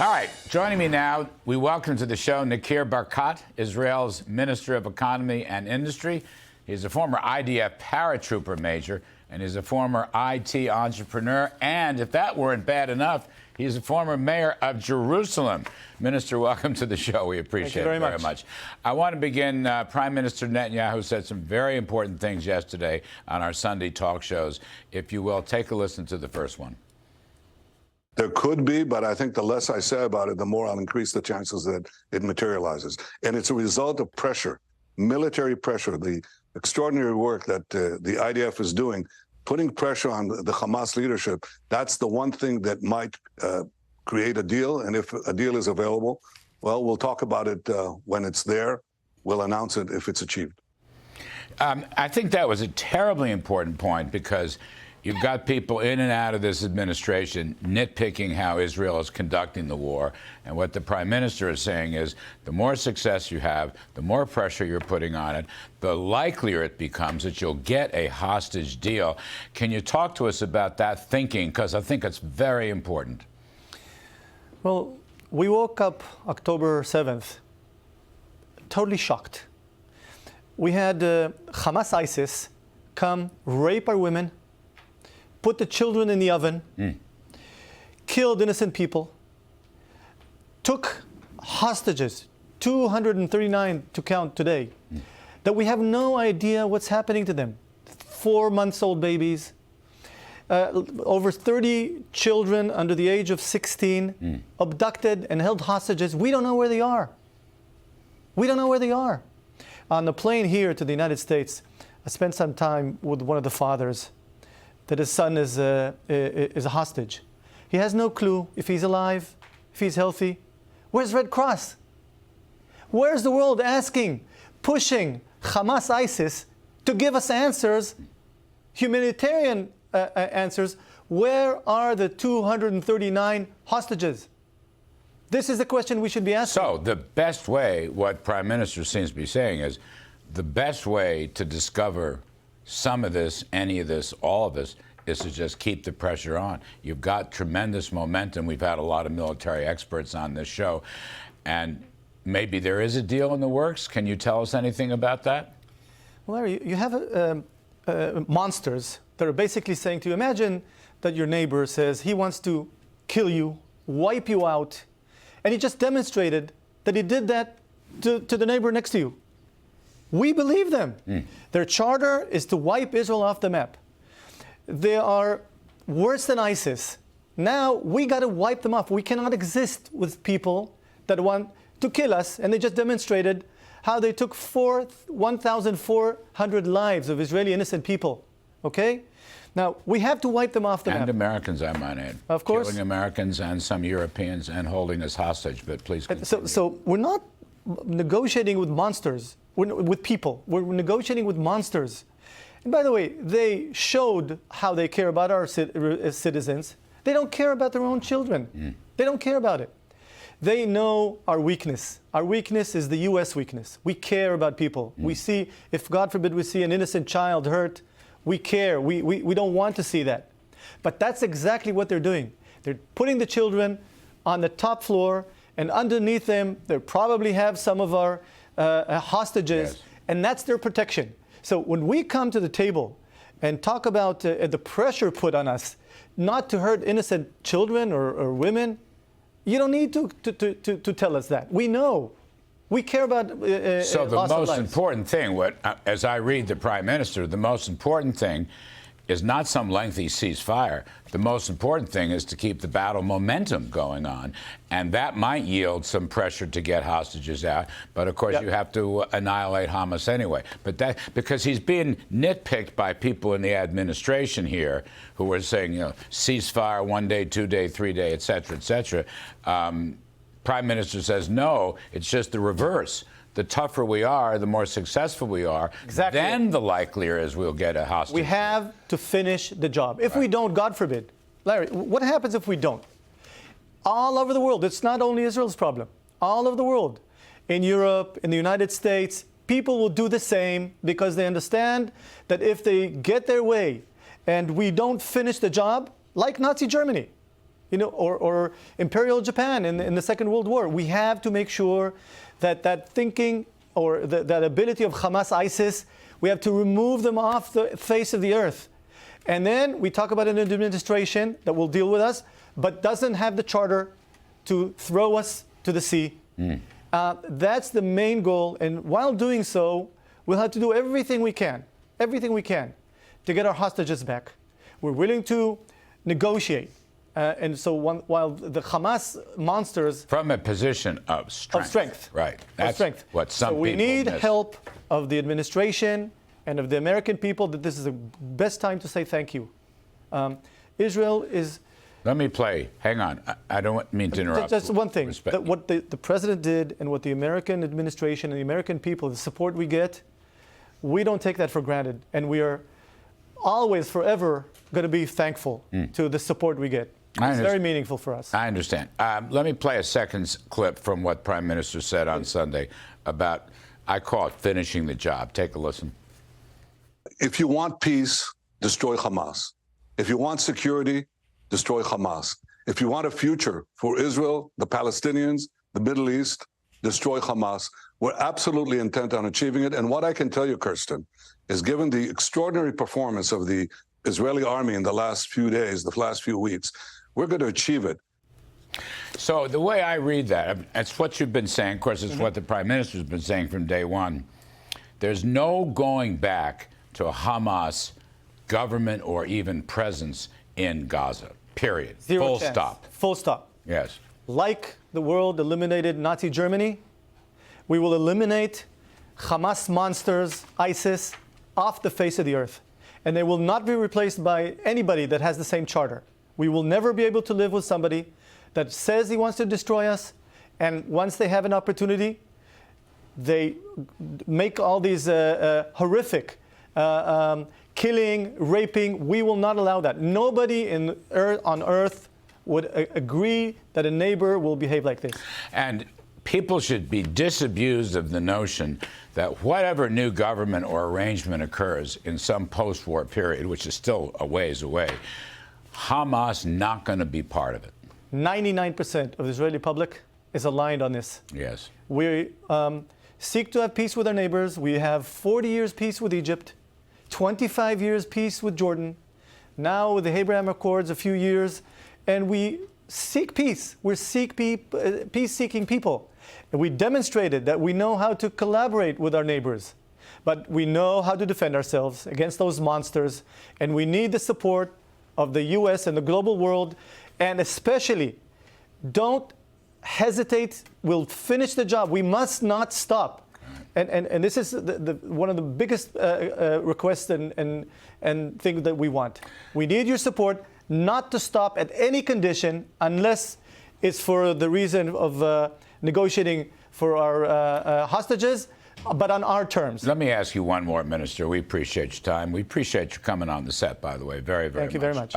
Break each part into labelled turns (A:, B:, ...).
A: All right, joining me now, we welcome to the show Barkat, Israel's Minister of Economy and Industry. He's a former IDF paratrooper major, and he's a former IT entrepreneur. And if that weren't bad enough, he's a former mayor of Jerusalem. Minister, welcome to the show. We appreciate it very much. I want to begin. Prime Minister Netanyahu said some very important things yesterday on our Sunday talk shows. If you will, take a listen to the first one.
B: There could be, but I think the less I say about it, the more I'll increase the chances that it materializes. And it's a result of pressure, military pressure, the extraordinary work that the IDF is doing, putting pressure on the Hamas leadership. That's the one thing that might create a deal. And if a deal is available, well, we'll talk about it when it's there. We'll announce it if it's achieved.
A: I think that was a terribly important point, because you've got people in and out of this administration nitpicking how Israel is conducting the war. And what the Prime Minister is saying is the more success you have, the more pressure you're putting on it, the likelier it becomes that you'll get a hostage deal. Can you talk to us about that thinking? Because I think it's very important.
C: Well, we woke up October 7th totally shocked. We had Hamas ISIS come rape our women, put the children in the oven, killed innocent people, took hostages, 239 to count today, that we have no idea what's happening to them. 4-month-old babies, over 30 children under the age of 16, abducted and held hostages. We don't know where they are. We don't know where they are. On the plane here to the United States, I spent some time with one of the fathers that his son is a hostage. He has no clue if he's alive, if he's healthy. Where's Red Cross? Where's the world asking, pushing Hamas, ISIS to give us answers, humanitarian answers? Where are the 239 hostages? This is the question we should be asking.
A: So the best way, what Prime Minister seems to be saying is, the best way to discover some of this, any of this, all of this, is to just keep the pressure on. You've got tremendous momentum. We've had a lot of military experts on this show, and maybe there is a deal in the works. Can you tell us anything about that?
C: Well, Larry, you have monsters that are basically saying to you, imagine that your neighbor says he wants to kill you, wipe you out, and he just demonstrated that he did that to the neighbor next to you. We believe them. Their charter is to wipe Israel off the map. They are worse than ISIS. Now we got to wipe them off. We cannot exist with people that want to kill us. And they just demonstrated how they took 1,400 lives of Israeli innocent people. Okay? Now, we have to wipe them off the map.
A: And Americans, I might add.
C: Of course.
A: Killing Americans and some Europeans and holding us hostage. But please continue.
C: So we're not negotiating with monsters. With people. We're negotiating with monsters. And by the way, they showed how they care about our citizens. They don't care about their own children. They don't care about it. They know our weakness. Our weakness is the U.S. weakness. We care about people. We see, if God forbid we see an innocent child hurt, we care. We don't want to see that. But that's exactly what they're doing. They're putting the children on the top floor, and underneath them, they probably have some of our hostages, and that's their protection. So when we come to the table and talk about the pressure put on us not to hurt innocent children or women, you don't need to tell us that. We know. We care about
A: so the most important thing, as I read the Prime Minister, the most important thing is not some lengthy ceasefire. The most important thing is to keep the battle momentum going on. And that might yield some pressure to get hostages out. But of course, you have to annihilate Hamas anyway. But that, because he's being nitpicked by people in the administration here who are saying, you know, ceasefire 1 day, 2 day, 3 day, et cetera, et cetera. Prime Minister says, no, it's just the reverse. The tougher we are, the more successful we are, then the likelier is we'll get a hostage.
C: We have to finish the job. If we don't, God forbid. Larry, what happens if we don't? All over the world, it's not only Israel's problem. All over the world, in Europe, in the United States, people will do the same because they understand that if they get their way and we don't finish the job, like Nazi Germany, or Imperial Japan in the Second World War. We have to make sure that thinking or that ability of Hamas, ISIS, we have to remove them off the face of the earth. And then we talk about an administration that will deal with us, but doesn't have the charter to throw us to the sea. That's the main goal. And while doing so, we'll have to do everything we can to get our hostages back. We're willing to negotiate. And so while the Hamas monsters...
A: From a position of strength.
C: Of strength.
A: Right. That's
C: strength.
A: what some
C: people
A: people
C: we need
A: miss.
C: help of the administration and of the American people that this is the best time to say thank you. Israel is...
A: Let me play. Hang on. I don't mean to interrupt.
C: That's one thing. What the president did and what the American administration and the American people, the support we get, we don't take that for granted. And we are always, forever, going to be thankful to the support we get. It's very meaningful for us.
A: I understand. Let me play a second clip from what Prime Minister said on Sunday about, I call it finishing the job. Take a listen.
B: If you want peace, destroy Hamas. If you want security, destroy Hamas. If you want a future for Israel, the Palestinians, the Middle East, destroy Hamas. We're absolutely intent on achieving it. And what I can tell you, Kirsten, is given the extraordinary performance of the Israeli army in the last few days, the last few weeks, we're going to achieve it.
A: So the way I read that, it's what you've been saying. Of course, it's what the Prime Minister's been saying from day one. There's no going back to a Hamas government or even presence in Gaza, period.
C: Zero
A: Full
C: chance.
A: stop.
C: Full stop.
A: Yes.
C: Like the world eliminated Nazi Germany, we will eliminate Hamas monsters, ISIS, off the face of the earth. And they will not be replaced by anybody that has the same charter. We will never be able to live with somebody that says he wants to destroy us, and once they have an opportunity, they make all these horrific killing, raping. We will not allow that. Nobody on earth would agree that a neighbor will behave like this.
A: And people should be disabused of the notion that whatever new government or arrangement occurs in some post-war period, which is still a ways away, Hamas not going to be part of it.
C: 99% of the Israeli public is aligned on this.
A: Yes.
C: We seek to have peace with our neighbors. We have 40 years peace with Egypt, 25 years peace with Jordan, now with the Abraham Accords a few years, and we seek peace. We're peace-seeking people. And we demonstrated that we know how to collaborate with our neighbors, but we know how to defend ourselves against those monsters, and we need the support of the U.S. and the global world, and especially, don't hesitate. We'll finish the job. We must not stop. And this is one of the biggest requests and things that we want. We need your support not to stop at any condition unless it's for the reason of negotiating for our hostages, but on our terms.
A: Let me ask you one more, Minister. We appreciate your time. We appreciate you coming on the set, by the way, very, very much.
C: Thank you very much.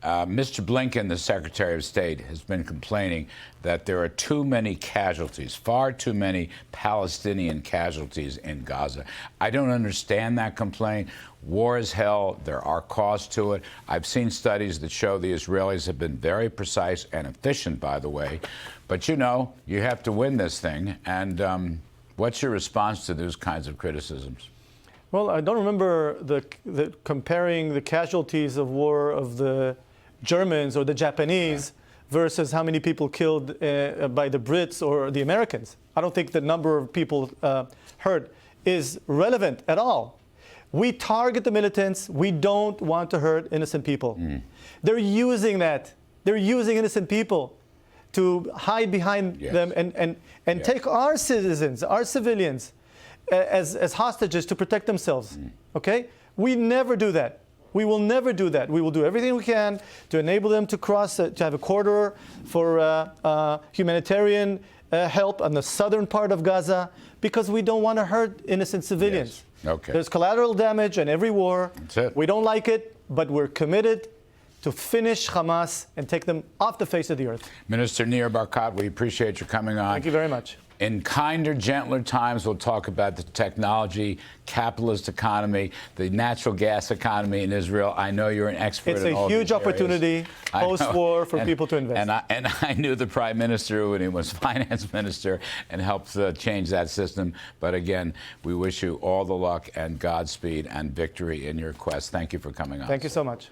A: Mr. Blinken, the Secretary of State, has been complaining that there are too many casualties, far too many Palestinian casualties in Gaza. I don't understand that complaint. War is hell. There are costs to it. I've seen studies that show the Israelis have been very precise and efficient, by the way. But, you know, you have to win this thing. And what's your response to those kinds of criticisms?
C: Well, I don't remember the comparing the casualties of war of the Germans or the Japanese versus how many people killed by the Brits or the Americans. I don't think the number of people hurt is relevant at all. We target the militants. We don't want to hurt innocent people. They're using that. They're using innocent people to hide behind them and take our citizens, our civilians, as hostages to protect themselves. Okay? We never do that. We will never do that. We will do everything we can to enable them to cross, to have a corridor for humanitarian help on the southern part of Gaza, because we don't want to hurt innocent civilians.
A: Yes. Okay.
C: There's collateral damage in every war.
A: That's it.
C: We don't like it, but we're committed to finish Hamas and take them off the face of the earth.
A: Minister Nir Barkat, we appreciate your coming on.
C: Thank you very much.
A: In kinder, gentler times, we'll talk about the technology, capitalist economy, the natural gas economy in Israel. I know you're an expert in all
C: It's a huge
A: these areas.
C: opportunity post-war for people to invest.
A: And I knew the Prime Minister when he was Finance Minister and helped change that system. But again, we wish you all the luck and Godspeed and victory in your quest. Thank you for coming on.
C: Thank you so much.